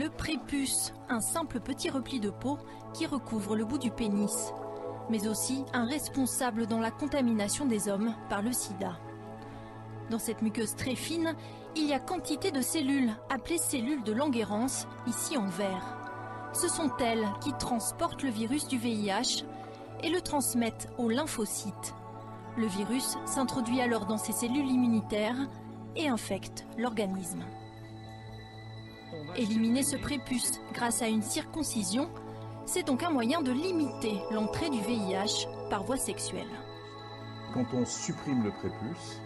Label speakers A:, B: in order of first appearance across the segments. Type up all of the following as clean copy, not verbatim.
A: Le prépuce, un simple petit repli de peau qui recouvre le bout du pénis, mais aussi un responsable dans la contamination des hommes par le sida. Dans cette muqueuse très fine, il y a quantité de cellules, appelées cellules de Langerhans, ici en vert. Ce sont elles qui transportent le virus du VIH et le transmettent aux lymphocytes. Le virus s'introduit alors dans ces cellules immunitaires et infecte l'organisme. Éliminer ce prépuce grâce à une circoncision, c'est donc un moyen de limiter l'entrée du VIH par voie sexuelle.
B: Quand on supprime le prépuce,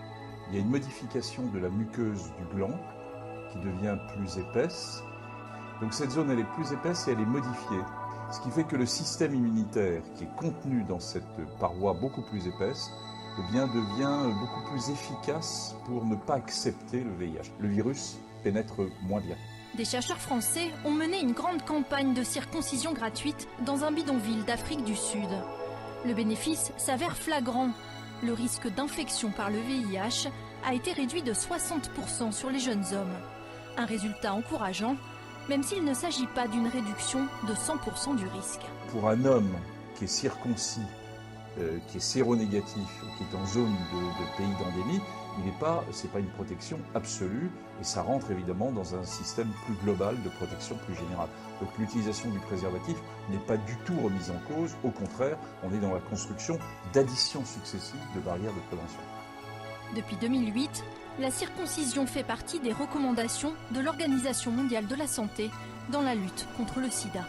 B: il y a une modification de la muqueuse du gland qui devient plus épaisse. Donc cette zone elle est plus épaisse et elle est modifiée. Ce qui fait que le système immunitaire qui est contenu dans cette paroi beaucoup plus épaisse eh bien, devient beaucoup plus efficace pour ne pas accepter le VIH. Le virus pénètre moins bien.
A: Des chercheurs français ont mené une grande campagne de circoncision gratuite dans un bidonville d'Afrique du Sud. Le bénéfice s'avère flagrant. Le risque d'infection par le VIH a été réduit de 60% sur les jeunes hommes. Un résultat encourageant, même s'il ne s'agit pas d'une réduction de 100% du risque.
B: Pour un homme qui est circoncis, qui est séronégatif, qui est en zone de pays d'endémie, c'est pas une protection absolue et ça rentre évidemment dans un système plus global de protection plus générale. Donc l'utilisation du préservatif n'est pas du tout remise en cause, au contraire, on est dans la construction d'additions successives de barrières de prévention.
A: Depuis 2008, la circoncision fait partie des recommandations de l'Organisation mondiale de la santé dans la lutte contre le sida.